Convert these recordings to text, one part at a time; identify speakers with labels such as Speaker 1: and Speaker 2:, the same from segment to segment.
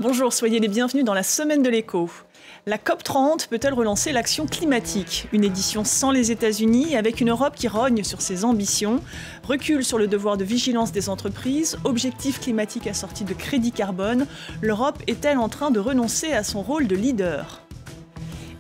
Speaker 1: Bonjour, soyez les bienvenus dans la semaine de l'écho. La COP30 peut-elle relancer l'action climatique? Une édition sans les États-Unis, avec une Europe qui rogne sur ses ambitions, recul sur le devoir de vigilance des entreprises, objectifs climatiques assortis de crédit carbone. L'Europe est-elle en train de renoncer à son rôle de leader?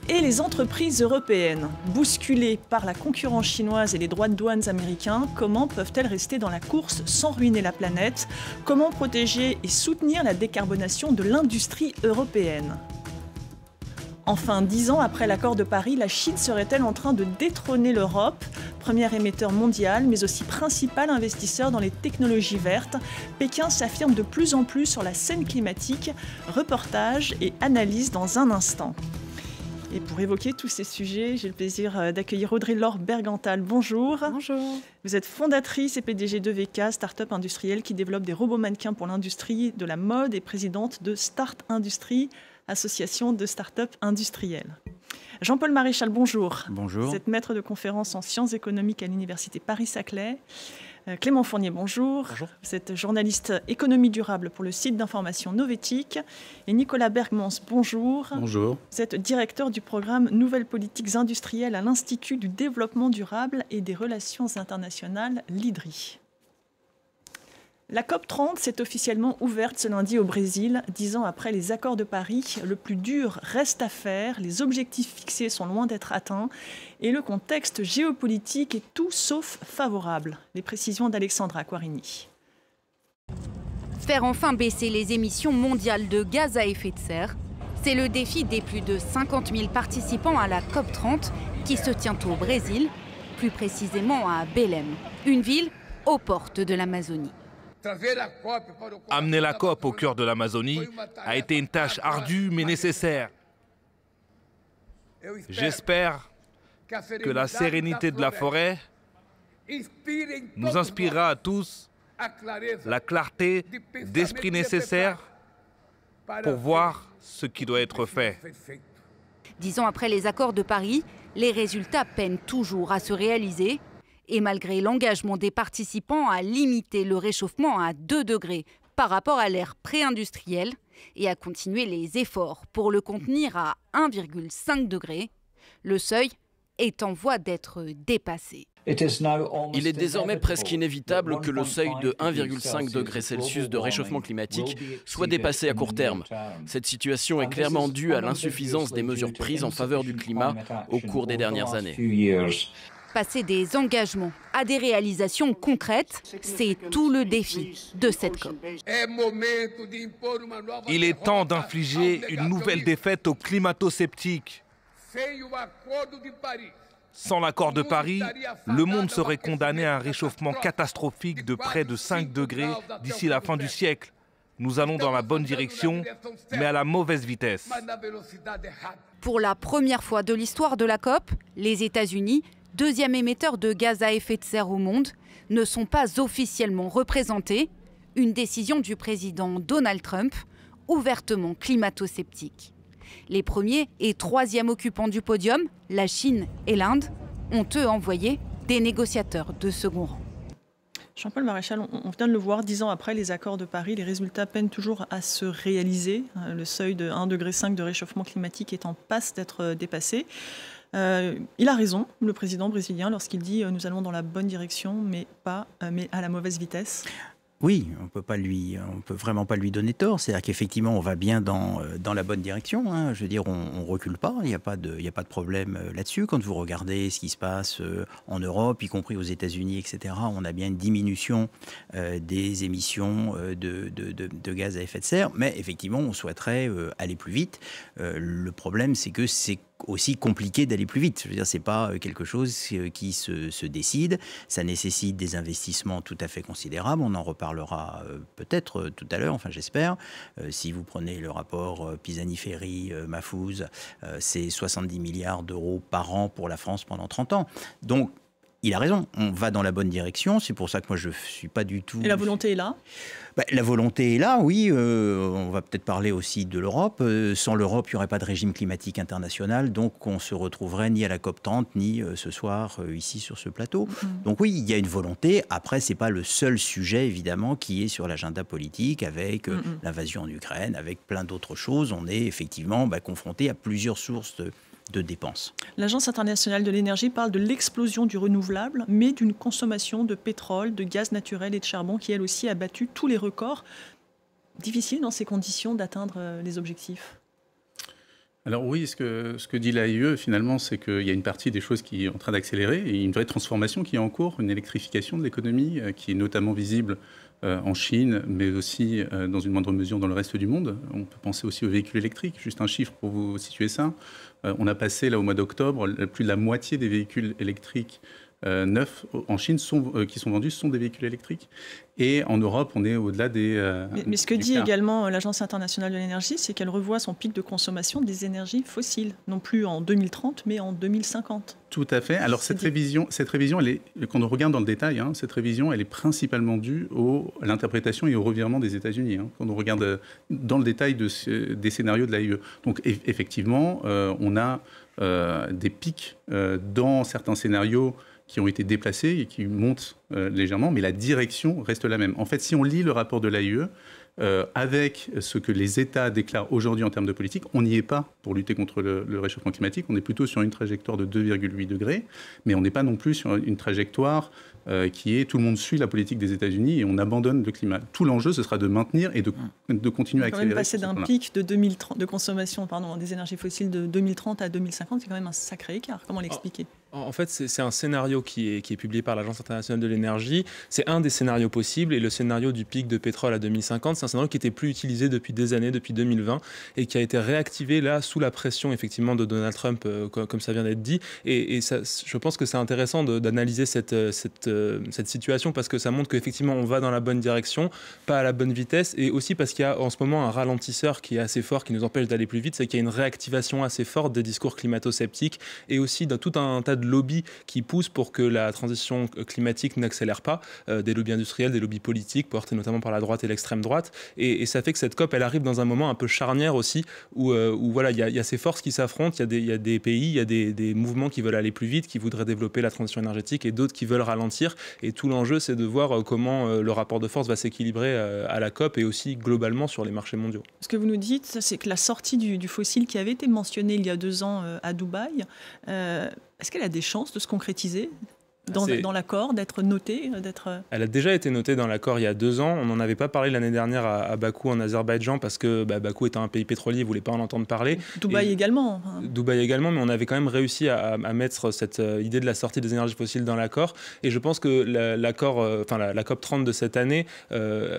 Speaker 1: Et les entreprises européennes, bousculées par la concurrence chinoise et les droits de douane américains, comment peuvent-elles rester dans la course sans ruiner la planète? Comment protéger et soutenir la décarbonation de l'industrie européenne? Enfin, 10 ans après l'accord de Paris, la Chine serait-elle en train de détrôner l'Europe? Premier émetteur mondial, mais aussi principal investisseur dans les technologies vertes, Pékin s'affirme de plus en plus sur la scène climatique. Reportage et analyse dans un instant. Et pour évoquer tous ces sujets, j'ai le plaisir d'accueillir Audrey-Laure Bergental. Bonjour.
Speaker 2: Bonjour.
Speaker 1: Vous êtes fondatrice et PDG d'EVK, start-up industrielle qui développe des robots mannequins pour l'industrie de la mode et présidente de Start Industrie, association de start-up industrielles. Jean-Paul Maréchal, bonjour.
Speaker 3: Bonjour.
Speaker 1: Vous êtes maître de conférences en sciences économiques à l'université Paris-Saclay. Clément Fournier, bonjour.
Speaker 3: Bonjour.
Speaker 1: Vous êtes journaliste économie durable pour le site d'information Novétique. Et Nicolas Bergmans, bonjour.
Speaker 3: Bonjour.
Speaker 1: Vous êtes directeur du programme Nouvelles politiques industrielles à l'Institut du développement durable et des relations internationales, l'IDRI. La COP30 s'est officiellement ouverte ce lundi au Brésil. 10 ans après les accords de Paris, le plus dur reste à faire. Les objectifs fixés sont loin d'être atteints. Et le contexte géopolitique est tout sauf favorable. Les précisions d'Alexandra Quarini.
Speaker 2: Faire enfin baisser les émissions mondiales de gaz à effet de serre, c'est le défi des plus de 50 000 participants à la COP30 qui se tient au Brésil, plus précisément à Belém, une ville aux portes de l'Amazonie.
Speaker 4: Amener la COP au cœur de l'Amazonie a été une tâche ardue mais nécessaire. J'espère que la sérénité de la forêt nous inspirera à tous la clarté d'esprit nécessaire pour voir ce qui doit être fait.
Speaker 2: 10 ans après les accords de Paris, les résultats peinent toujours à se réaliser. Et malgré l'engagement des participants à limiter le réchauffement à 2 degrés par rapport à l'ère pré-industrielle et à continuer les efforts pour le contenir à 1,5 degré, le seuil est en voie d'être dépassé.
Speaker 5: Il est désormais presque inévitable que le seuil de 1,5 degré Celsius de réchauffement climatique soit dépassé à court terme. Cette situation est clairement due à l'insuffisance des mesures prises en faveur du climat au cours des dernières années.
Speaker 2: Passer des engagements à des réalisations concrètes, c'est tout le défi de cette COP.
Speaker 4: Il est temps d'infliger une nouvelle défaite aux climato-sceptiques. Sans l'accord de Paris, le monde serait condamné à un réchauffement catastrophique de près de 5 degrés d'ici la fin du siècle. Nous allons dans la bonne direction, mais à la mauvaise vitesse.
Speaker 2: Pour la première fois de l'histoire de la COP, les États-Unis, deuxième émetteur de gaz à effet de serre au monde, ne sont pas officiellement représentés. Une décision du président Donald Trump, ouvertement climato-sceptique. Les premiers et troisièmes occupants du podium, la Chine et l'Inde, ont eux envoyé des négociateurs de second rang.
Speaker 1: Jean-Paul Maréchal, on vient de le voir, 10 ans après les accords de Paris, les résultats peinent toujours à se réaliser. Le seuil de 1,5 degré de réchauffement climatique est en passe d'être dépassé. Il a raison, le président brésilien, lorsqu'il dit « nous allons dans la bonne direction, mais à la mauvaise vitesse ».
Speaker 3: Oui, on peut vraiment pas lui donner tort. C'est-à-dire qu'effectivement, on va bien dans la bonne direction. Hein. Je veux dire, on recule pas. Il n'y a pas de problème là-dessus. Quand vous regardez ce qui se passe en Europe, y compris aux États-Unis, etc., on a bien une diminution des émissions de gaz à effet de serre. Mais effectivement, on souhaiterait aller plus vite. Le problème, c'est que c'est aussi compliqué d'aller plus vite. Je veux dire, c'est pas quelque chose qui se décide. Ça nécessite des investissements tout à fait considérables. On en reparlera peut-être tout à l'heure, enfin j'espère. Si vous prenez le rapport Pisani-Ferry, Mahfouz, c'est 70 milliards d'euros par an pour la France pendant 30 ans. Donc, il a raison, on va dans la bonne direction, c'est pour ça que moi je ne suis pas du tout...
Speaker 1: Et la volonté est là ?
Speaker 3: La volonté est là, oui. On va peut-être parler aussi de l'Europe. Sans l'Europe, il n'y aurait pas de régime climatique international, donc on ne se retrouverait ni à la COP30, ni ce soir ici sur ce plateau. Donc oui, il y a une volonté. Après, ce n'est pas le seul sujet, évidemment, qui est sur l'agenda politique, avec l'invasion en Ukraine, avec plein d'autres choses. On est effectivement confronté à plusieurs sources de dépenses.
Speaker 1: L'Agence internationale de l'énergie parle de l'explosion du renouvelable, mais d'une consommation de pétrole, de gaz naturel et de charbon qui, elle aussi, a battu tous les records. Difficile dans ces conditions d'atteindre les objectifs.
Speaker 6: Alors oui, ce que dit l'AIE, finalement, c'est qu'il y a une partie des choses qui est en train d'accélérer et une vraie transformation qui est en cours, une électrification de l'économie qui est notamment visible en Chine, mais aussi dans une moindre mesure dans le reste du monde. On peut penser aussi aux véhicules électriques. Juste un chiffre pour vous situer ça. On a passé, là, au mois d'octobre, plus de la moitié des véhicules électriques neufs en Chine qui sont vendus sont des véhicules électriques. Et en Europe, on est au-delà des...
Speaker 1: Mais ce que dit également l'Agence internationale de l'énergie, c'est qu'elle revoit son pic de consommation des énergies fossiles, non plus en 2030, mais en 2050.
Speaker 6: Tout à fait. Alors cette révision, elle est, quand on regarde dans le détail, cette révision, elle est principalement due à l'interprétation et au revirement des États-Unis. Quand on regarde dans le détail des scénarios de l'AIE. Donc effectivement, on a des pics dans certains scénarios qui ont été déplacés et qui montent légèrement, mais la direction reste la même. En fait, si on lit le rapport de l'AIE, avec ce que les États déclarent aujourd'hui en termes de politique, on n'y est pas pour lutter contre le réchauffement climatique. On est plutôt sur une trajectoire de 2,8 degrés, mais on n'est pas non plus sur une trajectoire qui est tout le monde suit la politique des États-Unis et on abandonne le climat. Tout l'enjeu, ce sera de maintenir et de continuer à accélérer.
Speaker 1: Quand même passer d'un pic de 2030, de consommation des énergies fossiles de 2030 à 2050, c'est quand même un sacré écart. Comment l'expliquer ?
Speaker 7: En fait, c'est un scénario qui est publié par l'Agence internationale de l'énergie. C'est un des scénarios possibles. Et le scénario du pic de pétrole à 2050, c'est un scénario qui n'était plus utilisé depuis des années, depuis 2020, et qui a été réactivé là sous la pression effectivement de Donald Trump, comme ça vient d'être dit. Et ça, je pense que c'est intéressant d'analyser cette situation parce que ça montre qu'effectivement on va dans la bonne direction, pas à la bonne vitesse, et aussi parce qu'il y a en ce moment un ralentisseur qui est assez fort, qui nous empêche d'aller plus vite, c'est qu'il y a une réactivation assez forte des discours climato-sceptiques et aussi dans tout un tas de lobbies qui poussent pour que la transition climatique n'accélère pas, des lobbies industriels, des lobbies politiques, portés notamment par la droite et l'extrême droite, et ça fait que cette COP, elle arrive dans un moment un peu charnière aussi, où voilà, il y a ces forces qui s'affrontent, il y a des pays, il y a des mouvements qui veulent aller plus vite, qui voudraient développer la transition énergétique, et d'autres qui veulent ralentir, et tout l'enjeu, c'est de voir comment le rapport de force va s'équilibrer à la COP, et aussi globalement sur les marchés mondiaux. Ce
Speaker 1: que vous nous dites, c'est que la sortie du fossile qui avait été mentionnée il y a 2 ans à Dubaï, est-ce qu'elle a des chances de se concrétiser dans l'accord, d'être notée
Speaker 7: Elle a déjà été notée dans l'accord il y a 2 ans. On n'en avait pas parlé l'année dernière à Bakou, en Azerbaïdjan, parce que Bakou étant un pays pétrolier, il ne voulait pas en entendre parler.
Speaker 1: Dubaï également.
Speaker 7: Dubaï également, mais on avait quand même réussi à mettre cette idée de la sortie des énergies fossiles dans l'accord. Et je pense que la COP30 de cette année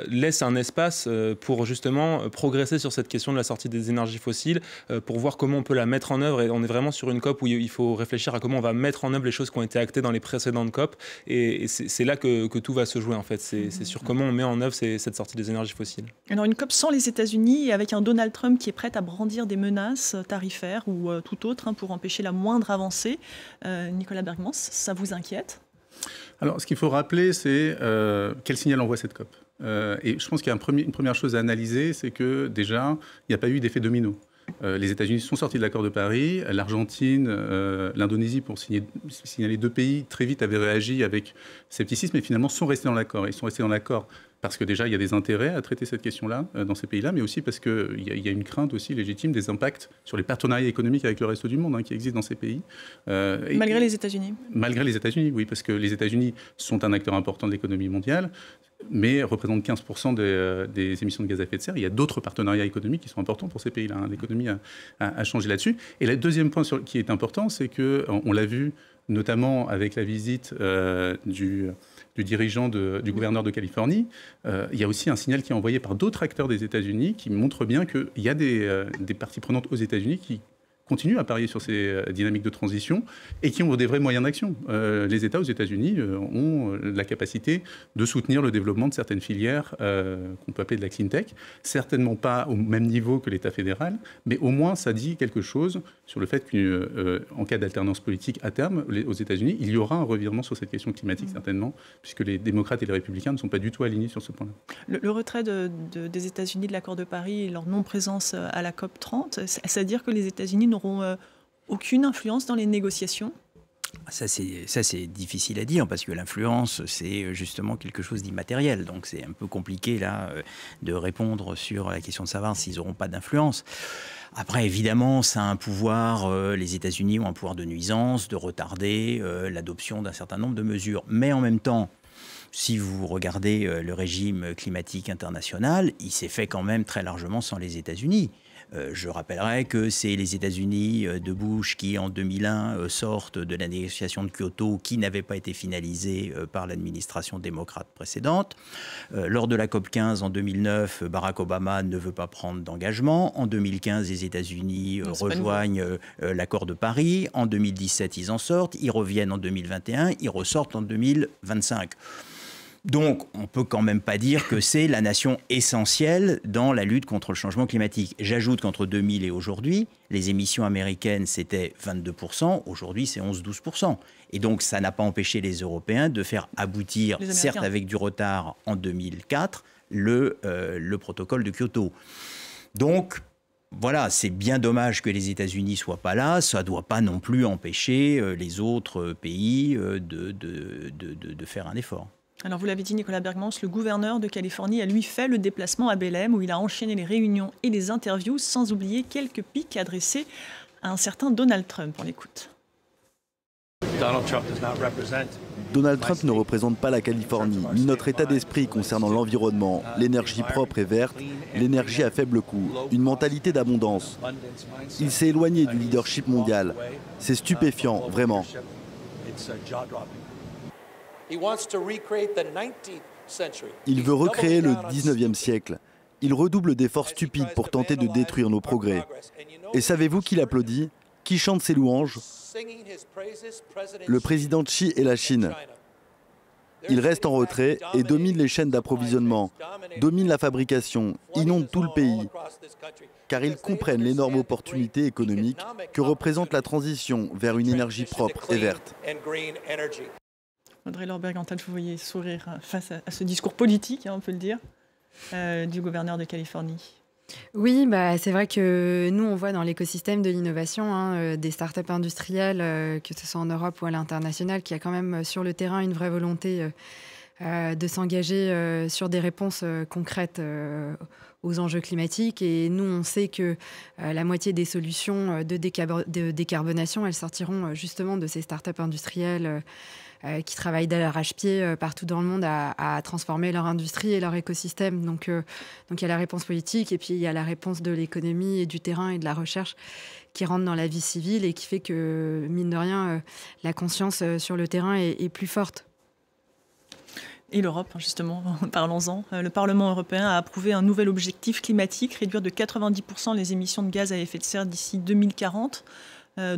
Speaker 7: laisse un espace pour justement progresser sur cette question de la sortie des énergies fossiles, pour voir comment on peut la mettre en œuvre. Et on est vraiment sur une COP où il faut réfléchir à comment on va mettre en œuvre les choses qui ont été actées dans les précédentes COP, et c'est là que tout va se jouer en fait. C'est sur comment on met en œuvre cette sortie des énergies fossiles.
Speaker 1: Alors une COP sans les États-Unis et avec un Donald Trump qui est prêt à brandir des menaces tarifaires ou tout autre pour empêcher la moindre avancée. Nicolas Bergmans, ça vous inquiète ?
Speaker 6: Alors ce qu'il faut rappeler, c'est quel signal envoie cette COP. Et je pense qu'il y a une première chose à analyser, c'est que déjà, il n'y a pas eu d'effet domino. Les États-Unis sont sortis de l'accord de Paris. L'Argentine, l'Indonésie, pour signaler 2 pays, très vite avaient réagi avec scepticisme et finalement sont restés dans l'accord. Ils sont restés dans l'accord parce que déjà, il y a des intérêts à traiter cette question-là dans ces pays-là, mais aussi parce qu'il y a une crainte aussi légitime des impacts sur les partenariats économiques avec le reste du monde qui existent dans ces pays.
Speaker 1: Malgré les États-Unis ? Malgré
Speaker 6: les États-Unis, oui, parce que les États-Unis sont un acteur important de l'économie mondiale, mais représentent 15% des émissions de gaz à effet de serre. Il y a d'autres partenariats économiques qui sont importants pour ces pays-là. L'économie a changé là-dessus. Et le deuxième point qui est important, c'est qu'on l'a vu notamment avec la visite du dirigeant du gouverneur de Californie. Il y a aussi un signal qui est envoyé par d'autres acteurs des États-Unis qui montre bien qu'il y a des parties prenantes aux États-Unis qui continuent à parier sur ces dynamiques de transition et qui ont des vrais moyens d'action. Les États aux États-Unis ont la capacité de soutenir le développement de certaines filières qu'on peut appeler de la clean tech, certainement pas au même niveau que l'État fédéral, mais au moins ça dit quelque chose sur le fait qu'en cas d'alternance politique à terme, aux États-Unis, il y aura un revirement sur cette question climatique certainement, puisque les démocrates et les républicains ne sont pas du tout alignés sur ce point-là.
Speaker 1: Le retrait des États-Unis de l'accord de Paris et leur non-présence à la COP 30, c'est-à-dire que les États-Unis n'auront aucune influence dans les négociations ?
Speaker 3: Ça, c'est difficile à dire parce que l'influence, c'est justement quelque chose d'immatériel. Donc, c'est un peu compliqué, là, de répondre sur la question de savoir s'ils n'auront pas d'influence. Après, évidemment, ça a un pouvoir, les États-Unis ont un pouvoir de nuisance, de retarder l'adoption d'un certain nombre de mesures. Mais en même temps, si vous regardez le régime climatique international, il s'est fait quand même très largement sans les États-Unis. Je rappellerai que c'est les États-Unis de Bush qui, en 2001, sortent de la négociation de Kyoto qui n'avait pas été finalisée par l'administration démocrate précédente. Lors de la COP15 en 2009, Barack Obama ne veut pas prendre d'engagement. En 2015, les États-Unis rejoignent l'accord de Paris. En 2017, ils en sortent. Ils reviennent en 2021. Ils ressortent en 2025. Donc, on ne peut quand même pas dire que c'est la nation essentielle dans la lutte contre le changement climatique. J'ajoute qu'entre 2000 et aujourd'hui, les émissions américaines, c'était 22%. Aujourd'hui, c'est 11-12%. Et donc, ça n'a pas empêché les Européens de faire aboutir, certes avec du retard en 2004, le protocole de Kyoto. Donc, voilà, c'est bien dommage que les États-Unis ne soient pas là. Ça ne doit pas non plus empêcher les autres pays de faire un effort.
Speaker 1: Alors, vous l'avez dit, Nicolas Bergmans, le gouverneur de Californie a lui fait le déplacement à Belém où il a enchaîné les réunions et les interviews sans oublier quelques piques adressées à un certain Donald Trump. On l'écoute.
Speaker 8: Donald Trump ne représente pas la Californie, ni notre état d'esprit concernant l'environnement, l'énergie propre et verte, l'énergie à faible coût, une mentalité d'abondance. Il s'est éloigné du leadership mondial. C'est stupéfiant, vraiment. Il veut recréer le 19e siècle. Il redouble d'efforts stupides pour tenter de détruire nos progrès. Et savez-vous qui l'applaudit? Qui chante ses louanges? Le président Xi et la Chine. Il reste en retrait et domine les chaînes d'approvisionnement, domine la fabrication, inonde tout le pays, car ils comprennent l'énorme opportunité économique que représente la transition vers une énergie propre et verte.
Speaker 1: Audrey Lorberg-Antal, vous voyez sourire face à ce discours politique, on peut le dire, du gouverneur de Californie.
Speaker 9: Oui, c'est vrai que nous, on voit dans l'écosystème de l'innovation des startups industrielles, que ce soit en Europe ou à l'international, qu'il y a quand même sur le terrain une vraie volonté de s'engager sur des réponses concrètes aux enjeux climatiques. Et nous, on sait que la moitié des solutions de décarbonation, elles sortiront justement de ces startups industrielles qui travaillent d'arrache-pied partout dans le monde à transformer leur industrie et leur écosystème. Donc il y a la réponse politique et puis il y a la réponse de l'économie et du terrain et de la recherche qui rentre dans la vie civile et qui fait que, mine de rien, la conscience sur le terrain est plus forte.
Speaker 1: Et l'Europe, justement, parlons-en. Le Parlement européen a approuvé un nouvel objectif climatique, réduire de 90% les émissions de gaz à effet de serre d'ici 2040.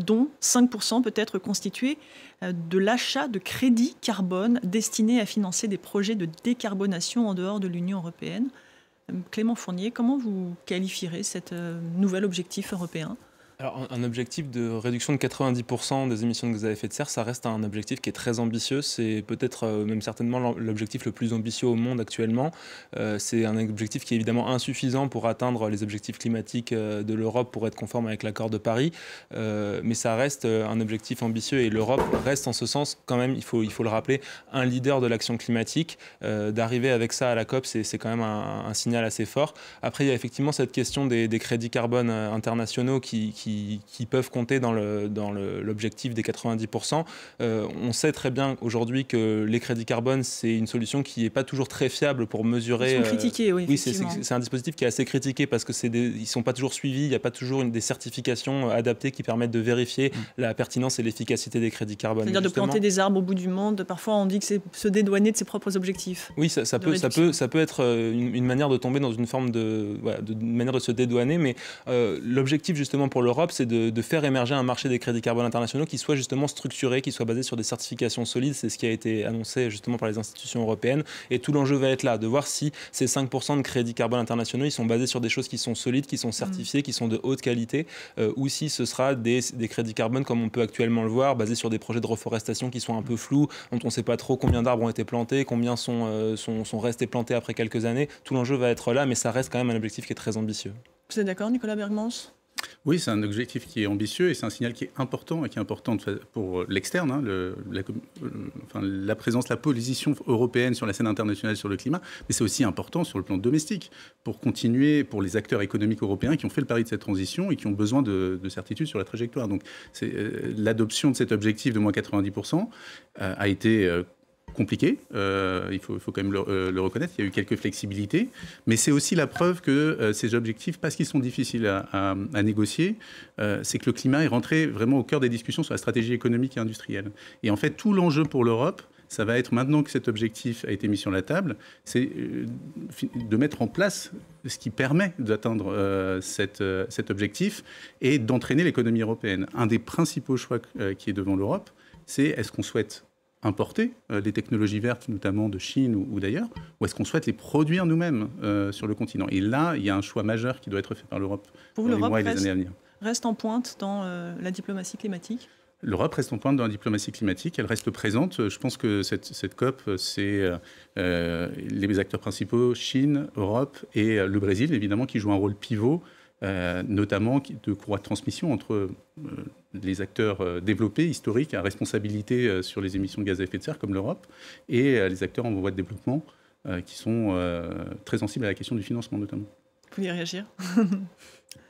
Speaker 1: Dont 5% peut être constitué de l'achat de crédits carbone destinés à financer des projets de décarbonation en dehors de l'Union européenne. Clément Fournier, comment vous qualifierez cet nouvel objectif européen ?
Speaker 7: Alors, un objectif de réduction de 90% des émissions de gaz à effet de serre, ça reste un objectif qui est très ambitieux. C'est peut-être même certainement l'objectif le plus ambitieux au monde actuellement. C'est un objectif qui est évidemment insuffisant pour atteindre les objectifs climatiques de l'Europe pour être conforme avec l'accord de Paris. Mais ça reste un objectif ambitieux et l'Europe reste en ce sens quand même, il faut le rappeler, un leader de l'action climatique. D'arriver avec ça à la COP, c'est quand même un signal assez fort. Après, il y a effectivement cette question des crédits carbone internationaux qui peuvent compter dans l'objectif des 90%. On sait très bien aujourd'hui que les crédits carbone, c'est une solution qui n'est pas toujours très fiable pour mesurer...
Speaker 1: Ils sont critiqués, oui.
Speaker 7: Oui, c'est un dispositif qui est assez critiqué parce qu'ils ne sont pas toujours suivis, il n'y a pas toujours des certifications adaptées qui permettent de vérifier la pertinence et l'efficacité des crédits carbone.
Speaker 1: C'est-à-dire de planter des arbres au bout du monde. Parfois, on dit que c'est se dédouaner de ses propres objectifs.
Speaker 7: Oui, ça peut être une manière de tomber dans une forme de manière de se dédouaner, mais l'objectif justement pour l'Europe, l'Europe, c'est de faire émerger un marché des crédits carbone internationaux qui soit justement structuré, qui soit basé sur des certifications solides. C'est ce qui a été annoncé justement par les institutions européennes. Et tout l'enjeu va être là, de voir si ces 5% de crédits carbone internationaux, ils sont basés sur des choses qui sont solides, qui sont certifiées, qui sont de haute qualité, ou si ce sera des crédits carbone comme on peut actuellement le voir, basés sur des projets de reforestation qui sont un peu flous, dont on ne sait pas trop combien d'arbres ont été plantés, combien sont restés plantés après quelques années. Tout l'enjeu va être là, mais ça reste quand même un objectif qui est très ambitieux.
Speaker 1: Vous êtes d'accord, Nicolas Bergmans ?
Speaker 6: Oui, c'est un objectif qui est ambitieux et c'est un signal qui est important et qui est important pour l'externe, hein, la présence, la position européenne sur la scène internationale sur le climat, mais c'est aussi important sur le plan domestique pour continuer, pour les acteurs économiques européens qui ont fait le pari de cette transition et qui ont besoin de certitude sur la trajectoire. Donc l'adoption de cet objectif de moins 90% a été compliqué, il faut quand même le reconnaître, il y a eu quelques flexibilités, mais c'est aussi la preuve que ces objectifs, parce qu'ils sont difficiles à négocier, c'est que le climat est rentré vraiment au cœur des discussions sur la stratégie économique et industrielle. Et en fait, tout l'enjeu pour l'Europe, ça va être, maintenant que cet objectif a été mis sur la table, c'est de mettre en place ce qui permet d'atteindre cet objectif et d'entraîner l'économie européenne. Un des principaux choix qui est devant l'Europe, c'est est-ce qu'on souhaite importer des technologies vertes, notamment de Chine ou d'ailleurs, ou est-ce qu'on souhaite les produire nous-mêmes sur le continent? Et là, il y a un choix majeur qui doit être fait par l'Europe dans les mois et les années à venir.
Speaker 1: Reste en pointe dans la diplomatie climatique?
Speaker 6: L'Europe reste en pointe dans la diplomatie climatique, elle reste présente. Je pense que cette COP, c'est les acteurs principaux, Chine, Europe et le Brésil, évidemment, qui jouent un rôle pivot, notamment de courroie de transmission entre les acteurs développés, historiques, à responsabilité sur les émissions de gaz à effet de serre, comme l'Europe, et les acteurs en voie de développement, qui sont très sensibles à la question du financement, notamment.
Speaker 1: Vous voulez réagir?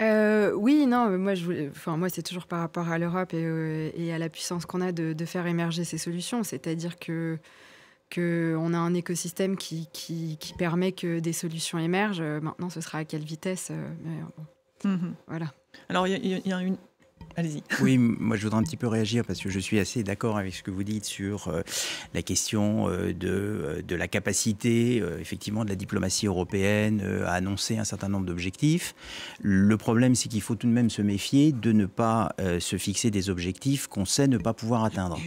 Speaker 9: Oui, non, moi c'est toujours par rapport à l'Europe et à la puissance qu'on a de faire émerger ces solutions. C'est-à-dire qu'on a un écosystème qui permet que des solutions émergent. Maintenant, ce sera à quelle vitesse Voilà.
Speaker 1: Alors, il y a une... Allez-y.
Speaker 3: Oui, moi je voudrais un petit peu réagir parce que je suis assez d'accord avec ce que vous dites sur la question de la capacité effectivement de la diplomatie européenne à annoncer un certain nombre d'objectifs. Le problème, c'est qu'il faut tout de même se méfier de ne pas se fixer des objectifs qu'on sait ne pas pouvoir atteindre.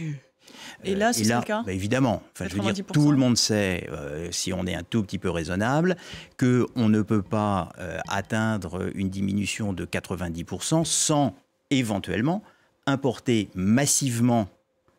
Speaker 1: Et là, c'est le cas
Speaker 3: évidemment. Enfin, je veux dire, tout le monde sait, si on est un tout petit peu raisonnable, qu'on ne peut pas atteindre une diminution de 90% sans éventuellement importer massivement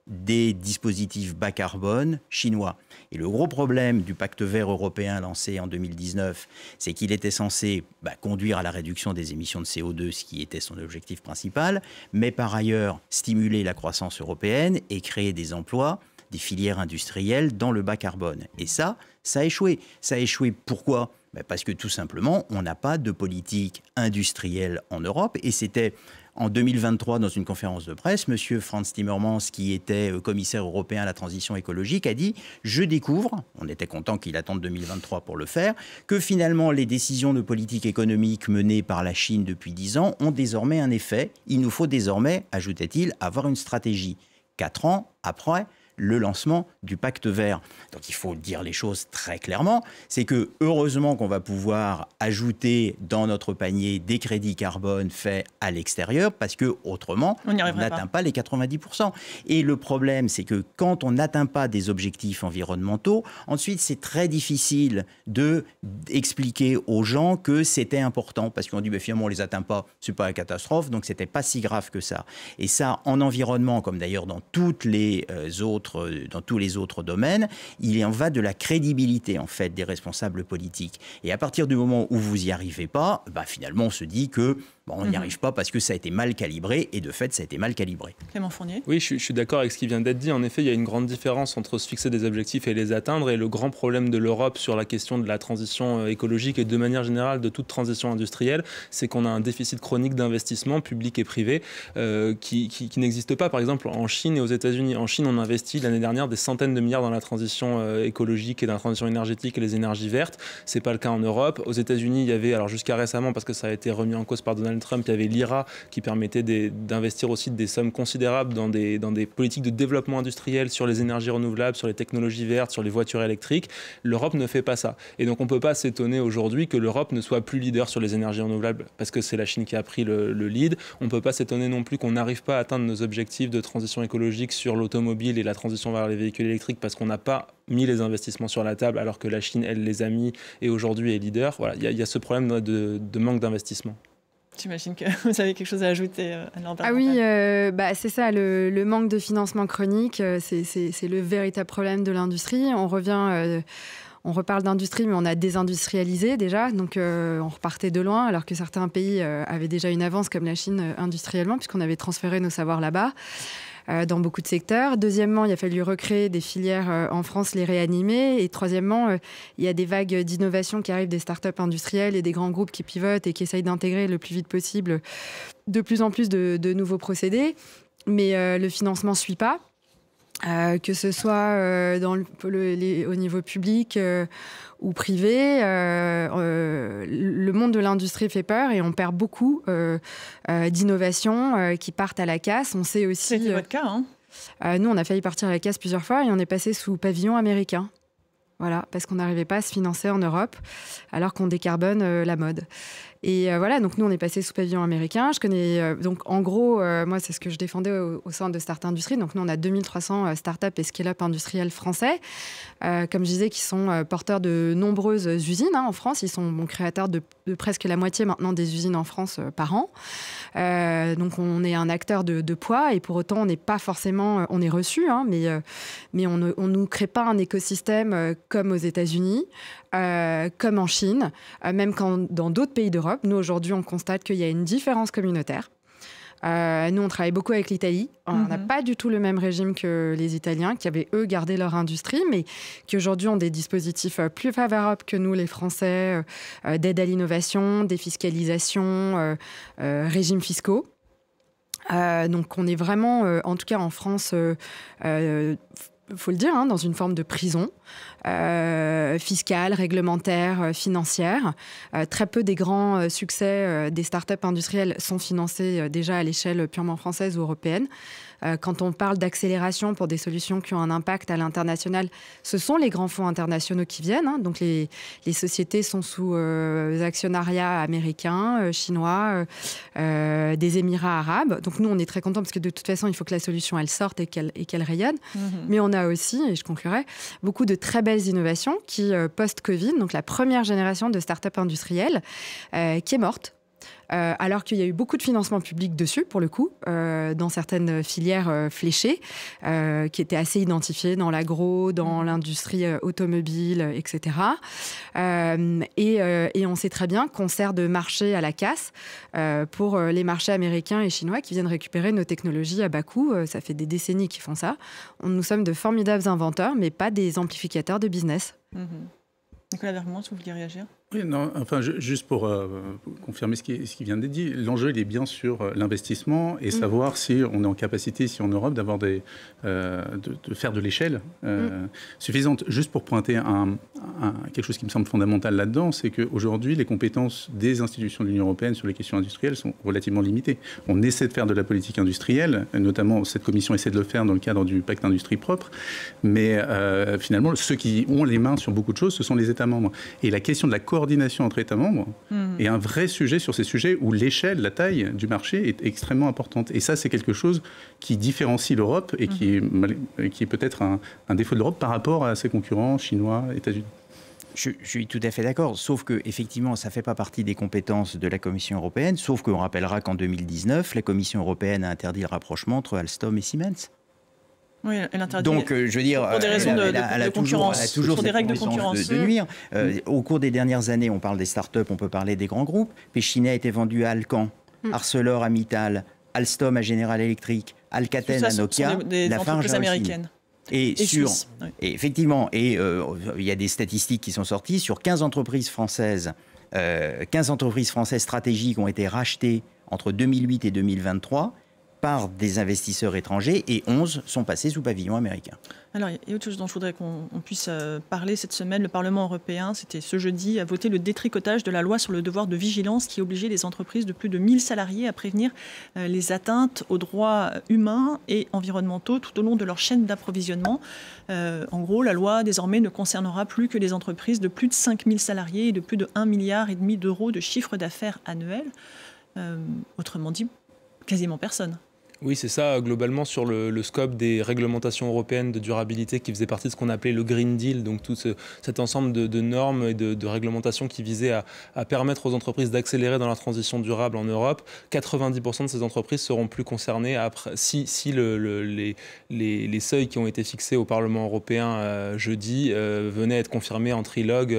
Speaker 3: des dispositifs bas carbone chinois. Et le gros problème du pacte vert européen lancé en 2019, c'est qu'il était censé conduire à la réduction des émissions de CO2, ce qui était son objectif principal, mais par ailleurs stimuler la croissance européenne et créer des emplois, des filières industrielles dans le bas carbone. Et ça a échoué. Ça a échoué pourquoi ? Parce que tout simplement, on n'a pas de politique industrielle en Europe. Et c'était en 2023, dans une conférence de presse, M. Frans Timmermans, qui était commissaire européen à la transition écologique, a dit « Je découvre », on était content qu'il attende 2023 pour le faire, que finalement les décisions de politique économique menées par la Chine depuis 10 ans ont désormais un effet. Il nous faut désormais, ajoutait-il, avoir une stratégie. 4 ans après le lancement du pacte vert. Donc il faut dire les choses très clairement, c'est que heureusement qu'on va pouvoir ajouter dans notre panier des crédits carbone faits à l'extérieur, parce que autrement on n'atteint pas les 90%. Et le problème, c'est que quand on n'atteint pas des objectifs environnementaux, ensuite c'est très difficile d'expliquer aux gens que c'était important, parce qu'on dit finalement on les atteint pas, c'est pas une catastrophe, donc c'était pas si grave que ça. Et ça, en environnement, comme d'ailleurs dans tous les autres domaines, il en va de la crédibilité en fait des responsables politiques. Et à partir du moment où vous y arrivez pas, finalement on se dit que on n'y arrive pas parce que ça a été mal calibré, et de fait ça a été mal calibré.
Speaker 1: Clément Fournier.
Speaker 7: Oui, je suis d'accord avec ce qui vient d'être dit. En effet, il y a une grande différence entre se fixer des objectifs et les atteindre. Et le grand problème de l'Europe sur la question de la transition écologique et de manière générale de toute transition industrielle, c'est qu'on a un déficit chronique d'investissement public et privé qui n'existe pas. Par exemple, en Chine et aux États-Unis. En Chine, on investit investi l'année dernière des centaines de milliards dans la transition écologique et dans la transition énergétique et les énergies vertes. C'est pas le cas en Europe. Aux États-Unis, il y avait, alors jusqu'à récemment, parce que ça a été remis en cause par Donald Trump, il y avait l'IRA qui permettait d'investir aussi des sommes considérables dans des politiques de développement industriel sur les énergies renouvelables, sur les technologies vertes, sur les voitures électriques. L'Europe ne fait pas ça. Et donc on ne peut pas s'étonner aujourd'hui que l'Europe ne soit plus leader sur les énergies renouvelables parce que c'est la Chine qui a pris le lead. On ne peut pas s'étonner non plus qu'on n'arrive pas à atteindre nos objectifs de transition écologique sur l'automobile et la transition vers les véhicules électriques parce qu'on n'a pas mis les investissements sur la table alors que la Chine, elle, les a mis et aujourd'hui est leader. Voilà, il y a ce problème de manque d'investissement.
Speaker 1: J'imagine que vous avez quelque chose à ajouter, Anne-Laure.
Speaker 9: Ah oui, c'est ça, le manque de financement chronique, c'est le véritable problème de l'industrie. On reparle d'industrie, mais on a désindustrialisé déjà, donc on repartait de loin, alors que certains pays avaient déjà une avance, comme la Chine, industriellement, puisqu'on avait transféré nos savoirs là-bas, dans beaucoup de secteurs. Deuxièmement, il a fallu recréer des filières en France, les réanimer. Et troisièmement, il y a des vagues d'innovation qui arrivent des startups industrielles et des grands groupes qui pivotent et qui essayent d'intégrer le plus vite possible de plus en plus de nouveaux procédés. Mais le financement ne suit pas. Que ce soit au niveau public ou privé, le monde de l'industrie fait peur et on perd beaucoup d'innovations qui partent à la casse. On sait aussi.
Speaker 1: C'était votre cas, hein ?
Speaker 9: Nous, on a failli partir à la casse plusieurs fois et on est passé sous pavillon américain. Voilà, parce qu'on n'arrivait pas à se financer en Europe, alors qu'on décarbone la mode. Et voilà, donc nous, on est passé sous pavillon américain. Je connais, donc en gros, moi, c'est ce que je défendais au sein de Start Industrie. Donc nous, on a 2300 startups et scale-up industriels français, comme je disais, qui sont porteurs de nombreuses usines en France. Ils sont créateurs de presque la moitié maintenant des usines en France par an. Donc on est un acteur de poids et pour autant, on n'est pas forcément... on est reçu, mais on ne nous crée pas un écosystème comme aux États-Unis, comme en Chine, même dans d'autres pays d'Europe. Nous, aujourd'hui, on constate qu'il y a une différence communautaire. Nous, on travaille beaucoup avec l'Italie. On n'a pas du tout le même régime que les Italiens, qui avaient, eux, gardé leur industrie, mais qui aujourd'hui ont des dispositifs plus favorables que nous, les Français, d'aide à l'innovation, défiscalisation, régimes fiscaux. Donc, on est vraiment, en tout cas en France... faut le dire, dans une forme de prison fiscale, réglementaire, financière. Très peu des grands succès des startups industrielles sont financés déjà à l'échelle purement française ou européenne. Quand on parle d'accélération pour des solutions qui ont un impact à l'international, ce sont les grands fonds internationaux qui viennent. Donc les sociétés sont sous actionnariat américain, chinois, des Émirats arabes. Donc nous, on est très contents parce que de toute façon, il faut que la solution, elle sorte et qu'elle rayonne. Mais on a aussi, et je conclurai, beaucoup de très belles innovations qui, post-Covid, donc la première génération de start-up industrielles, qui est morte. Alors qu'il y a eu beaucoup de financement public dessus, pour le coup, dans certaines filières fléchées, qui étaient assez identifiées dans l'agro, dans l'industrie automobile, etc. Et on sait très bien qu'on sert de marché à la casse pour les marchés américains et chinois qui viennent récupérer nos technologies à bas coût. Ça fait des décennies qu'ils font ça. Nous sommes de formidables inventeurs, mais pas des amplificateurs de business.
Speaker 1: Nicolas Vermont, vous vouliez réagir ?
Speaker 6: Oui, non, enfin, juste pour confirmer ce qui vient d'être dit, l'enjeu il est bien sur l'investissement et savoir si on est en capacité ici en Europe d'avoir de faire de l'échelle suffisante. Juste pour pointer quelque chose qui me semble fondamental là-dedans, c'est qu'aujourd'hui les compétences des institutions de l'Union européenne sur les questions industrielles sont relativement limitées. On essaie de faire de la politique industrielle, notamment cette commission essaie de le faire dans le cadre du pacte industrie propre, mais finalement ceux qui ont les mains sur beaucoup de choses, ce sont les États membres. Et la question de la coordination entre États membres est un vrai sujet sur ces sujets où l'échelle, la taille du marché est extrêmement importante. Et ça, c'est quelque chose qui différencie l'Europe et qui est peut-être un défaut de l'Europe par rapport à ses concurrents chinois, États-Unis.
Speaker 3: Je suis tout à fait d'accord, sauf que effectivement, ça ne fait pas partie des compétences de la Commission européenne, sauf qu'on rappellera qu'en 2019, la Commission européenne a interdit le rapprochement entre Alstom et Siemens.
Speaker 1: Oui, elle interdit.
Speaker 3: Donc, je veux dire,
Speaker 1: pour des raisons de concurrence,
Speaker 3: elle a toujours
Speaker 1: pour des règles de concurrence.
Speaker 3: De nuire. Au cours des dernières années, on parle des startups, on peut parler des grands groupes. Pechiney a été vendu à Alcan, ArcelorMittal, Alstom à General Electric, Alcatel à Nokia,
Speaker 1: des entreprises américaines.
Speaker 3: Et effectivement, il y a des statistiques qui sont sorties sur 15 entreprises françaises. 15 entreprises françaises stratégiques ont été rachetées entre 2008 et 2023. par des investisseurs étrangers et 11 sont passés sous pavillon américain.
Speaker 1: Alors, il y a autre chose dont je voudrais qu'on puisse parler cette semaine. Le Parlement européen, c'était ce jeudi, a voté le détricotage de la loi sur le devoir de vigilance qui obligeait les entreprises de plus de 1000 salariés à prévenir les atteintes aux droits humains et environnementaux tout au long de leur chaîne d'approvisionnement. En gros, la loi, désormais, ne concernera plus que les entreprises de plus de 5000 salariés et de plus de 1,5 milliard d'euros de chiffre d'affaires annuel. Autrement dit, quasiment personne.
Speaker 7: Oui, c'est ça, globalement, sur le scope des réglementations européennes de durabilité qui faisait partie de ce qu'on appelait le Green Deal, donc tout cet ensemble de normes et de réglementations qui visaient à permettre aux entreprises d'accélérer dans la transition durable en Europe. 90% de ces entreprises seront plus concernées après, si les seuils qui ont été fixés au Parlement européen jeudi venaient être confirmés en trilogue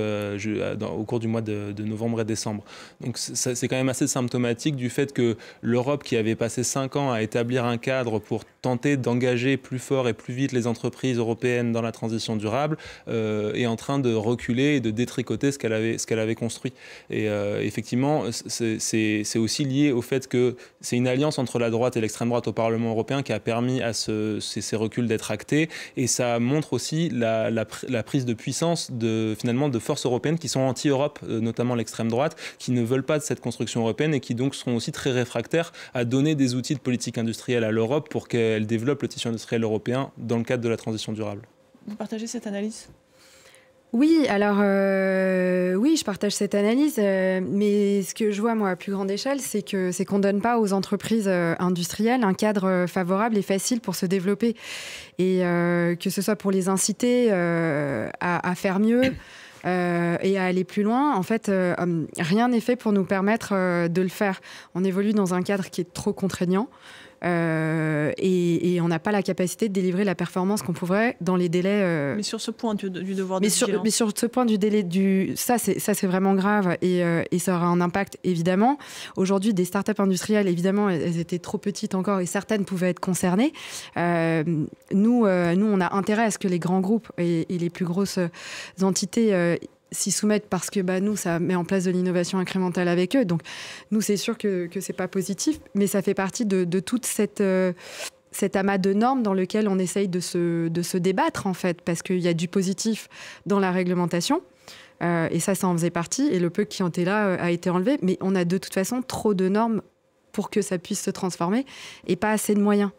Speaker 7: au cours du mois de novembre et décembre. Donc c'est quand même assez symptomatique du fait que l'Europe, qui avait passé 5 ans à établir un cadre pour tenter d'engager plus fort et plus vite les entreprises européennes dans la transition durable, est en train de reculer et de détricoter ce qu'elle avait construit. Et effectivement, c'est aussi lié au fait que c'est une alliance entre la droite et l'extrême droite au Parlement européen qui a permis à ces reculs d'être actés. Et ça montre aussi la prise de puissance finalement de forces européennes qui sont anti-Europe, notamment l'extrême droite, qui ne veulent pas de cette construction européenne et qui donc seront aussi très réfractaires à donner des outils de politique industrielle à l'Europe pour qu'elle développe le tissu industriel européen dans le cadre de la transition durable.
Speaker 1: Vous partagez cette analyse ?
Speaker 9: Oui, alors oui, je partage cette analyse, mais ce que je vois moi à plus grande échelle, c'est qu'on ne donne pas aux entreprises industrielles un cadre favorable et facile pour se développer, et que ce soit pour les inciter à faire mieux. Et à aller plus loin, en fait, rien n'est fait pour nous permettre de le faire. On évolue dans un cadre qui est trop contraignant. Et on n'a pas la capacité de délivrer la performance qu'on pourrait dans les délais.
Speaker 1: Mais sur ce point du devoir de vigilance.
Speaker 9: Mais sur ce point du délai, ça c'est vraiment grave et ça aura un impact évidemment. Aujourd'hui, des startups industrielles, évidemment, elles étaient trop petites encore et certaines pouvaient être concernées. Nous, on a intérêt à ce que les grands groupes et les plus grosses entités s'y soumettent parce que nous, ça met en place de l'innovation incrémentale avec eux. Donc, nous, c'est sûr que c'est pas positif, mais ça fait partie de toute cet amas de normes dans lequel on essaye de se débattre, en fait, parce qu'il y a du positif dans la réglementation. Et ça en faisait partie. Et le peu qui en était là a été enlevé. Mais on a de toute façon trop de normes pour que ça puisse se transformer et pas assez de moyens.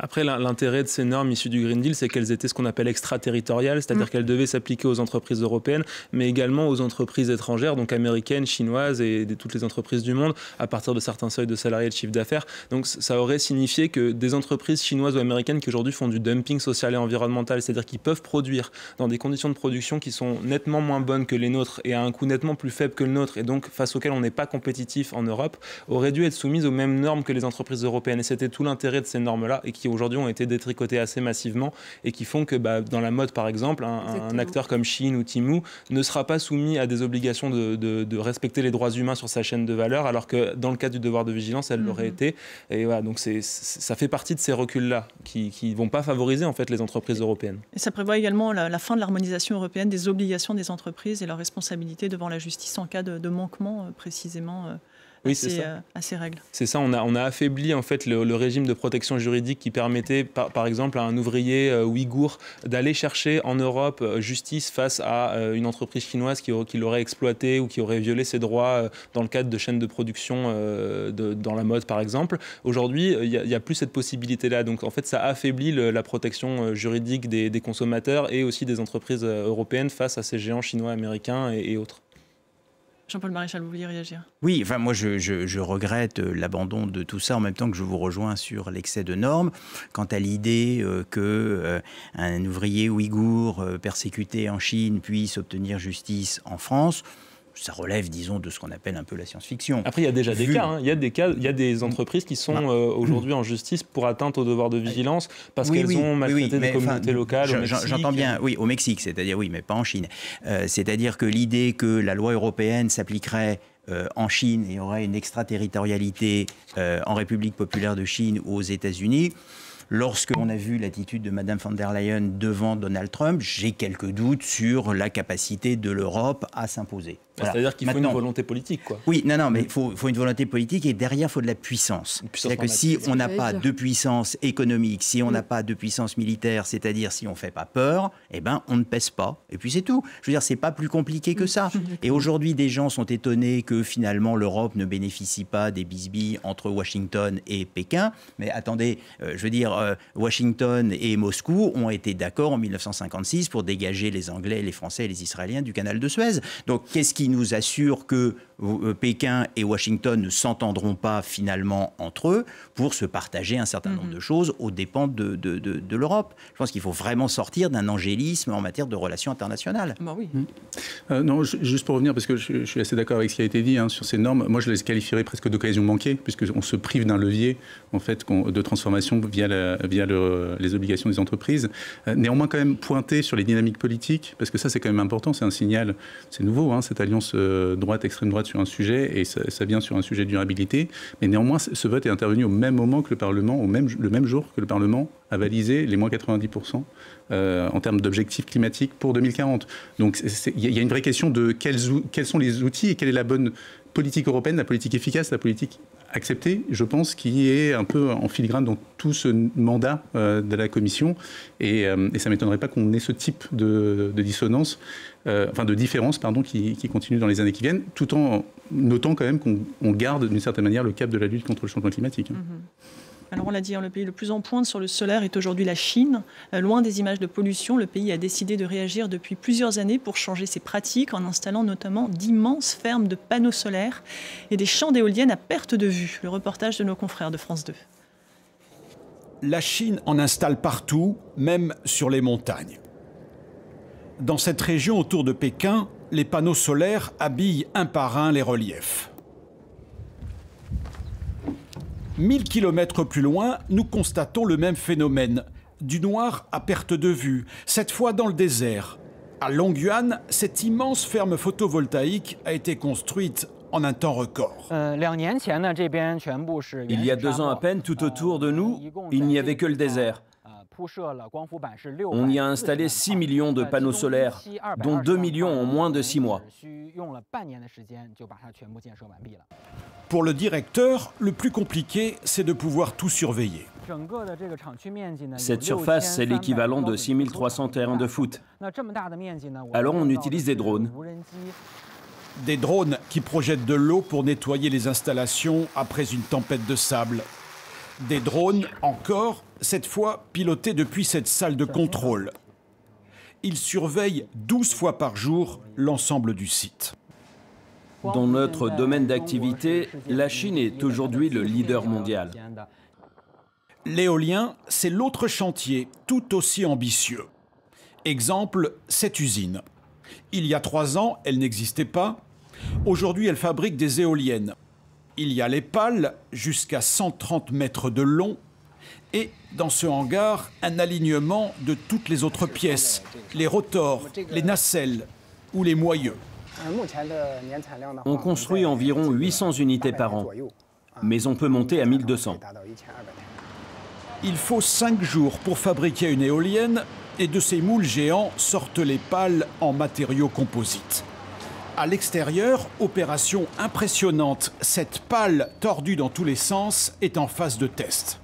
Speaker 7: Après, l'intérêt de ces normes issues du Green Deal, c'est qu'elles étaient ce qu'on appelle extraterritoriales, c'est-à-dire qu'elles devaient s'appliquer aux entreprises européennes, mais également aux entreprises étrangères, donc américaines, chinoises et toutes les entreprises du monde, à partir de certains seuils de salariés et de chiffre d'affaires. Donc ça aurait signifié que des entreprises chinoises ou américaines qui aujourd'hui font du dumping social et environnemental, c'est-à-dire qu'ils peuvent produire dans des conditions de production qui sont nettement moins bonnes que les nôtres et à un coût nettement plus faible que le nôtre, et donc face auquel on n'est pas compétitif en Europe, auraient dû être soumises aux mêmes normes que les entreprises européennes. Et c'était tout l'intérêt de ces normes-là, et qui aujourd'hui ont été détricotées assez massivement et qui font que dans la mode, par exemple, un acteur comme Shein ou Temu ne sera pas soumis à des obligations de respecter les droits humains sur sa chaîne de valeur, alors que dans le cadre du devoir de vigilance, elle l'aurait été. Et voilà, donc ça fait partie de ces reculs-là qui ne vont pas favoriser en fait les entreprises européennes.
Speaker 1: Et ça prévoit également la fin de l'harmonisation européenne des obligations des entreprises et leur responsabilité devant la justice en cas de manquement précisément à ces règles.
Speaker 7: C'est ça, on a affaibli en fait le régime de protection juridique qui permettait par exemple à un ouvrier ouïghour d'aller chercher en Europe justice face à une entreprise chinoise qui l'aurait exploité ou qui aurait violé ses droits dans le cadre de chaînes de production dans la mode par exemple. Aujourd'hui, il n'y a plus cette possibilité-là. Donc en fait, ça affaiblit la protection juridique des consommateurs et aussi des entreprises européennes face à ces géants chinois, américains et autres.
Speaker 1: Jean-Paul Maréchal, vous vouliez réagir ?
Speaker 3: Oui, enfin moi je regrette l'abandon de tout ça en même temps que je vous rejoins sur l'excès de normes. Quant à l'idée qu'un ouvrier ouïghour persécuté en Chine puisse obtenir justice en France, ça relève, disons, de ce qu'on appelle un peu la science-fiction.
Speaker 7: Après, il y a déjà des cas. Il y a des entreprises qui sont aujourd'hui en justice pour atteinte au devoir de vigilance parce qu'elles ont maltraité des communautés locales au Mexique.
Speaker 3: J'entends bien, oui, au Mexique, c'est-à-dire, oui, mais pas en Chine. C'est-à-dire que l'idée que la loi européenne s'appliquerait en Chine et aurait une extraterritorialité en République populaire de Chine ou aux États-Unis, lorsqu'on a vu l'attitude de Mme von der Leyen devant Donald Trump, j'ai quelques doutes sur la capacité de l'Europe à s'imposer. Voilà.
Speaker 7: C'est-à-dire qu'il faut une volonté politique, quoi.
Speaker 3: Oui, non, mais il faut une volonté politique et derrière, il faut de la puissance. C'est-à-dire que si on n'a pas de puissance économique, si on n'a pas de puissance militaire, c'est-à-dire si on ne fait pas peur, eh ben, on ne pèse pas. Et puis c'est tout. Je veux dire, c'est pas plus compliqué que ça. Et aujourd'hui, des gens sont étonnés que finalement l'Europe ne bénéficie pas des bisbilles entre Washington et Pékin. Mais attendez, je veux dire, Washington et Moscou ont été d'accord en 1956 pour dégager les Anglais, les Français et les Israéliens du canal de Suez. Donc qu'est-ce qui nous assure que Pékin et Washington ne s'entendront pas finalement entre eux pour se partager un certain nombre de choses aux dépens de l'Europe? Je pense qu'il faut vraiment sortir d'un angélisme en matière de relations internationales.
Speaker 1: Bah oui.
Speaker 6: Non, juste pour revenir, parce que je suis assez d'accord avec ce qui a été dit sur ces normes, moi je les qualifierais presque d'occasion manquée, puisqu'on se prive d'un levier en fait, de transformation via les obligations des entreprises. Néanmoins, quand même pointer sur les dynamiques politiques, parce que ça c'est quand même important, c'est un signal, c'est nouveau, cette alliance droite-extrême droite sur un sujet, et ça vient sur un sujet de durabilité, mais néanmoins ce vote est intervenu au même moment que le Parlement, le même jour que le Parlement a validé les moins 90% en termes d'objectifs climatiques pour 2040. Donc il y a une vraie question de quels sont les outils et quelle est la bonne politique européenne, la politique efficace, la politique acceptée, je pense, qui est un peu en filigrane dans tout ce mandat de la Commission. Et ça ne m'étonnerait pas qu'on ait ce type de dissonance, de différence, qui continue dans les années qui viennent, tout en notant quand même qu'on garde d'une certaine manière le cap de la lutte contre le changement climatique.
Speaker 1: Alors on l'a dit, le pays le plus en pointe sur le solaire est aujourd'hui la Chine. Loin des images de pollution, le pays a décidé de réagir depuis plusieurs années pour changer ses pratiques en installant notamment d'immenses fermes de panneaux solaires et des champs d'éoliennes à perte de vue. Le reportage de nos confrères de France 2.
Speaker 10: La Chine en installe partout, même sur les montagnes. Dans cette région autour de Pékin, les panneaux solaires habillent un par un les reliefs. 1000 km plus loin, nous constatons le même phénomène. Du noir à perte de vue, cette fois dans le désert. À Longyuan, cette immense ferme photovoltaïque a été construite en un temps record.
Speaker 11: Il y a 2 ans à peine, tout autour de nous, il n'y avait que le désert. On y a installé 6 millions de panneaux solaires, dont 2 millions en moins de 6 mois.
Speaker 10: Pour le directeur, le plus compliqué, c'est de pouvoir tout surveiller.
Speaker 11: Cette surface, c'est l'équivalent de 6300 terrains de foot. Alors on utilise des drones.
Speaker 10: Des drones qui projettent de l'eau pour nettoyer les installations après une tempête de sable. Des drones, encore, cette fois pilotés depuis cette salle de contrôle. Ils surveillent 12 fois par jour l'ensemble du site.
Speaker 11: Dans notre domaine d'activité, la Chine est aujourd'hui le leader mondial.
Speaker 10: L'éolien, c'est l'autre chantier, tout aussi ambitieux. Exemple, cette usine. Il y a 3 ans, elle n'existait pas. Aujourd'hui, elle fabrique des éoliennes. Il y a les pales, jusqu'à 130 mètres de long, et dans ce hangar, un alignement de toutes les autres pièces, les rotors, les nacelles ou les moyeux.
Speaker 11: On construit environ 800 unités par an, mais on peut monter à 1200.
Speaker 10: Il faut 5 jours pour fabriquer une éolienne, et de ces moules géants sortent les pales en matériaux composites. À l'extérieur, opération impressionnante, cette pale tordue dans tous les sens est en phase de test.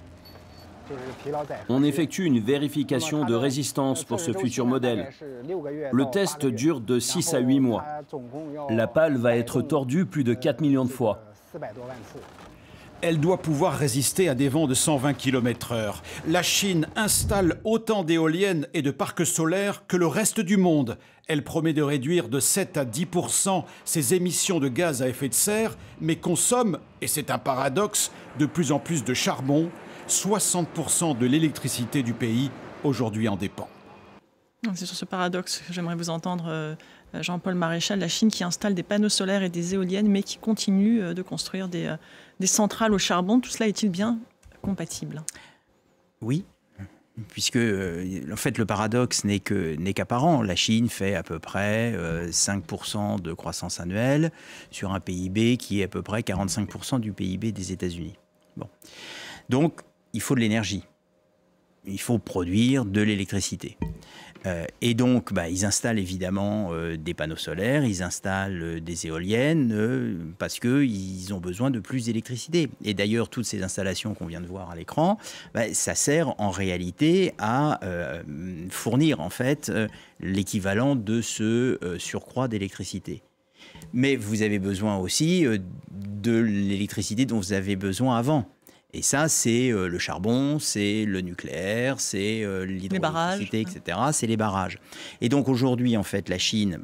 Speaker 11: On effectue une vérification de résistance pour ce futur modèle. Le test dure de 6 à 8 mois. La pale va être tordue plus de 4 millions de fois.
Speaker 10: Elle doit pouvoir résister à des vents de 120 km/h. La Chine installe autant d'éoliennes et de parcs solaires que le reste du monde. Elle promet de réduire de 7 à 10% ses émissions de gaz à effet de serre, mais consomme, et c'est un paradoxe, de plus en plus de charbon. 60% de l'électricité du pays aujourd'hui en dépend.
Speaker 1: C'est sur ce paradoxe que j'aimerais vous entendre, Jean-Paul Maréchal, la Chine qui installe des panneaux solaires et des éoliennes, mais qui continue de construire des centrales au charbon. Tout cela est-il bien compatible?
Speaker 3: Oui, puisque en fait le paradoxe n'est qu'apparent. La Chine fait à peu près 5% de croissance annuelle sur un PIB qui est à peu près 45% du PIB des États-Unis. Bon. Donc, il faut de l'énergie. il faut produire de l'électricité. Et donc, ils installent évidemment des panneaux solaires, ils installent des éoliennes parce qu'ils ont besoin de plus d'électricité. Et d'ailleurs, toutes ces installations qu'on vient de voir à l'écran, ça sert en réalité à fournir en fait l'équivalent de ce surcroît d'électricité. Mais vous avez besoin aussi de l'électricité dont vous avez besoin avant. Et ça, c'est le charbon, c'est le nucléaire, c'est l'hydroélectricité, etc. C'est les barrages. Et donc aujourd'hui, en fait, la Chine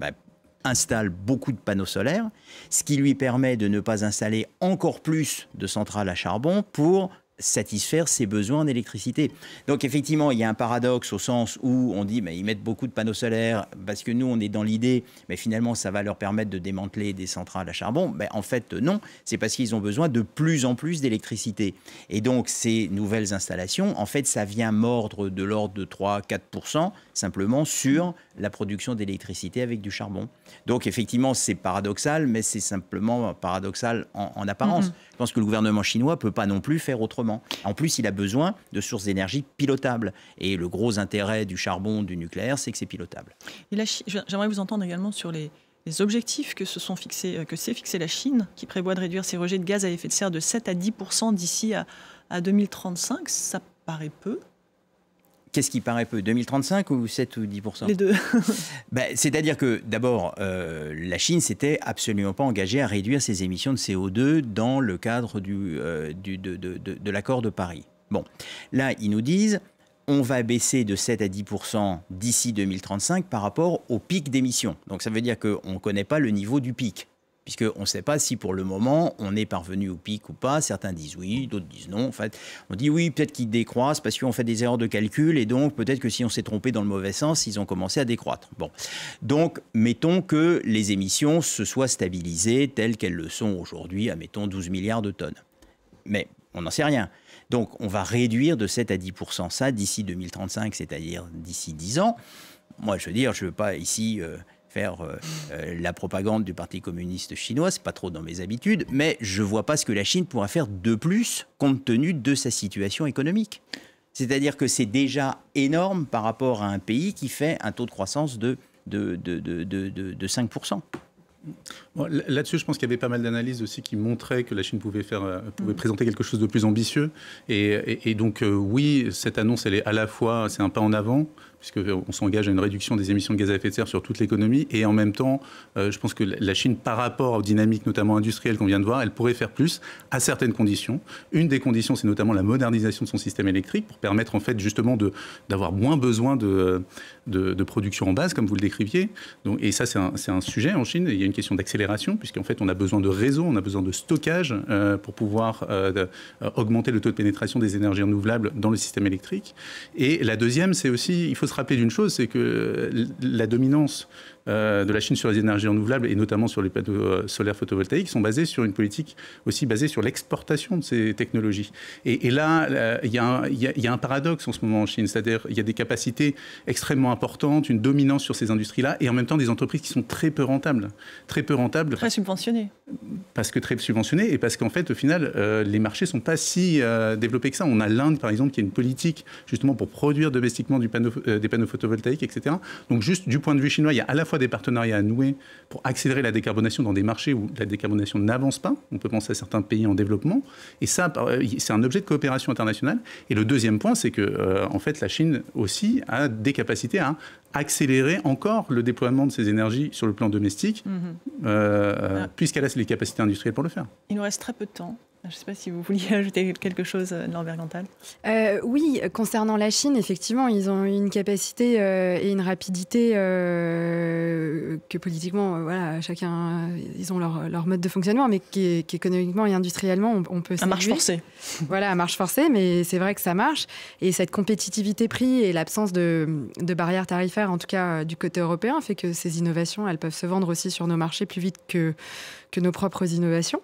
Speaker 3: installe beaucoup de panneaux solaires, ce qui lui permet de ne pas installer encore plus de centrales à charbon pour satisfaire ses besoins d'électricité. Donc effectivement, il y a un paradoxe au sens où on dit ils mettent beaucoup de panneaux solaires parce que nous, on est dans l'idée, mais finalement, ça va leur permettre de démanteler des centrales à charbon. En fait, non, c'est parce qu'ils ont besoin de plus en plus d'électricité. Et donc, ces nouvelles installations, en fait, ça vient mordre de l'ordre de 3-4% simplement sur la production d'électricité avec du charbon. Donc effectivement, c'est paradoxal, mais c'est simplement paradoxal en apparence. Je pense que le gouvernement chinois ne peut pas non plus faire autrement. En plus, il a besoin de sources d'énergie pilotables. Et le gros intérêt du charbon, du nucléaire, c'est que c'est pilotable.
Speaker 1: J'aimerais vous entendre également sur les objectifs que s'est fixé la Chine, qui prévoit de réduire ses rejets de gaz à effet de serre de 7 à 10% d'ici à 2035. Ça paraît peu.
Speaker 3: Qu'est-ce qui paraît peu, 2035 ou 7 ou 10%?
Speaker 1: Les deux.
Speaker 3: C'est-à-dire que, d'abord, la Chine s'était absolument pas engagée à réduire ses émissions de CO2 dans le cadre de l'accord de Paris. Bon, là, ils nous disent, on va baisser de 7 à 10% d'ici 2035 par rapport au pic d'émissions. Donc, ça veut dire qu'on ne connaît pas le niveau du pic. Puisqu'on ne sait pas si pour le moment on est parvenu au pic ou pas. Certains disent oui, d'autres disent non. En fait, on dit oui, peut-être qu'ils décroissent parce qu'on fait des erreurs de calcul et donc peut-être que si on s'est trompé dans le mauvais sens, ils ont commencé à décroître. Bon, donc mettons que les émissions se soient stabilisées telles qu'elles le sont aujourd'hui, admettons 12 milliards de tonnes. Mais on n'en sait rien. Donc on va réduire de 7 à 10% ça d'ici 2035, c'est-à-dire d'ici 10 ans. Moi, je veux dire, je ne veux pas ici faire la propagande du Parti communiste chinois, c'est pas trop dans mes habitudes, mais je vois pas ce que la Chine pourra faire de plus compte tenu de sa situation économique. C'est-à-dire que c'est déjà énorme par rapport à un pays qui fait un taux de croissance de 5%.
Speaker 6: Bon, là-dessus, je pense qu'il y avait pas mal d'analyses aussi qui montraient que la Chine pouvait présenter quelque chose de plus ambitieux. Et donc, oui, cette annonce, elle est à la fois, c'est un pas en avant, puisqu'on s'engage à une réduction des émissions de gaz à effet de serre sur toute l'économie. Et en même temps, je pense que la Chine, par rapport aux dynamiques notamment industrielles qu'on vient de voir, elle pourrait faire plus à certaines conditions. Une des conditions, c'est notamment la modernisation de son système électrique pour permettre en fait justement d'avoir moins besoin de production en base, comme vous le décriviez. Donc, et ça, c'est un sujet en Chine. Il y a une question d'accélération, puisqu'en fait, on a besoin de réseaux, on a besoin de stockage pour pouvoir augmenter le taux de pénétration des énergies renouvelables dans le système électrique. Et la deuxième, c'est aussi, il faut se rappeler d'une chose, c'est que la dominance de la Chine sur les énergies renouvelables et notamment sur les panneaux solaires photovoltaïques sont basés sur une politique aussi basée sur l'exportation de ces technologies. Et là, il y a un paradoxe en ce moment en Chine, c'est-à-dire il y a des capacités extrêmement importantes, une dominance sur ces industries-là et en même temps des entreprises qui sont très peu rentables. Très
Speaker 1: subventionnées.
Speaker 6: Parce que très subventionnées et parce qu'en fait, au final, les marchés ne sont pas si développés que ça. On a l'Inde, par exemple, qui a une politique justement pour produire domestiquement des panneaux photovoltaïques, etc. Donc juste du point de vue chinois, il y a à la fois des partenariats à nouer pour accélérer la décarbonation dans des marchés où la décarbonation n'avance pas. On peut penser à certains pays en développement. Et ça, c'est un objet de coopération internationale. Et le deuxième point, c'est que en fait, la Chine aussi a des capacités à accélérer encore le déploiement de ces énergies sur le plan domestique, puisqu'elle a les capacités industrielles pour le faire.
Speaker 1: Il nous reste très peu de temps. Je ne sais pas si vous vouliez ajouter quelque chose, Norbert Cantal.
Speaker 9: Oui, concernant la Chine, effectivement, ils ont une capacité et une rapidité que politiquement, voilà, chacun, ils ont leur mode de fonctionnement, mais qui économiquement et industriellement, on peut saluer.
Speaker 1: À marche forcée.
Speaker 9: Voilà, à marche forcée, mais c'est vrai que ça marche. Et cette compétitivité prix et l'absence de barrières tarifaires, en tout cas du côté européen, fait que ces innovations, elles peuvent se vendre aussi sur nos marchés plus vite que nos propres innovations.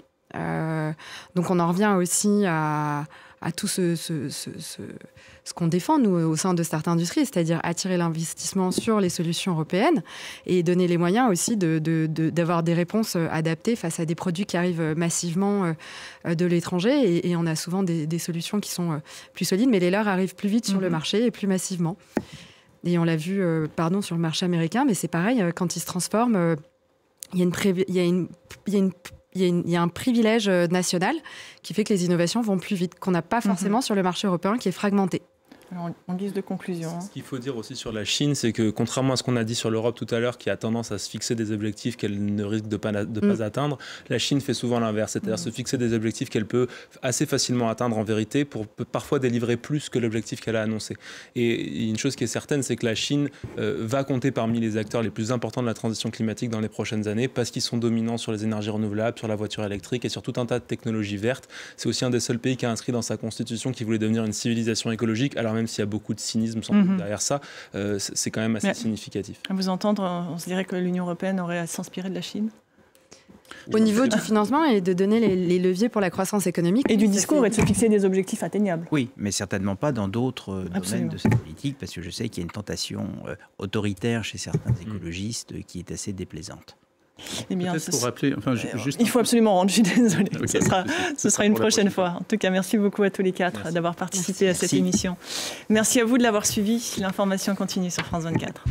Speaker 9: Donc on en revient aussi à tout ce qu'on défend, nous, au sein de Start Industrie, c'est-à-dire attirer l'investissement sur les solutions européennes et donner les moyens aussi d'avoir des réponses adaptées face à des produits qui arrivent massivement de l'étranger. Et on a souvent des solutions qui sont plus solides, mais les leurs arrivent plus vite sur le marché et plus massivement. Et on l'a vu sur le marché américain, mais c'est pareil, quand ils se transforment, il y a un privilège national qui fait que les innovations vont plus vite, qu'on n'a pas forcément sur le marché européen qui est fragmenté.
Speaker 1: Alors, en guise de conclusion.
Speaker 7: Ce qu'il faut dire aussi sur la Chine, c'est que contrairement à ce qu'on a dit sur l'Europe tout à l'heure, qui a tendance à se fixer des objectifs qu'elle ne risque de pas atteindre, la Chine fait souvent l'inverse, c'est-à-dire se fixer des objectifs qu'elle peut assez facilement atteindre en vérité pour parfois délivrer plus que l'objectif qu'elle a annoncé. Et une chose qui est certaine, c'est que la Chine va compter parmi les acteurs les plus importants de la transition climatique dans les prochaines années parce qu'ils sont dominants sur les énergies renouvelables, sur la voiture électrique et sur tout un tas de technologies vertes. C'est aussi un des seuls pays qui a inscrit dans sa constitution qu'il voulait devenir une civilisation écologique, alors même s'il y a beaucoup de cynisme sans doute derrière ça, c'est quand même assez significatif.
Speaker 1: À vous entendre, on se dirait que l'Union européenne aurait à s'inspirer de la Chine.
Speaker 9: Au niveau du financement et de donner les leviers pour la croissance économique.
Speaker 1: Et du discours et de se fixer des objectifs atteignables.
Speaker 3: Oui, mais certainement pas dans d'autres domaines de cette politique, parce que je sais qu'il y a une tentation autoritaire chez certains écologistes qui est assez déplaisante.
Speaker 1: Eh bien,
Speaker 6: pour rappeler,
Speaker 1: il faut absolument rendre, je suis désolée, ce sera une prochaine fois. En tout cas, merci beaucoup à tous les quatre d'avoir participé à cette émission. Merci à vous de l'avoir suivi. L'information continue sur France 24.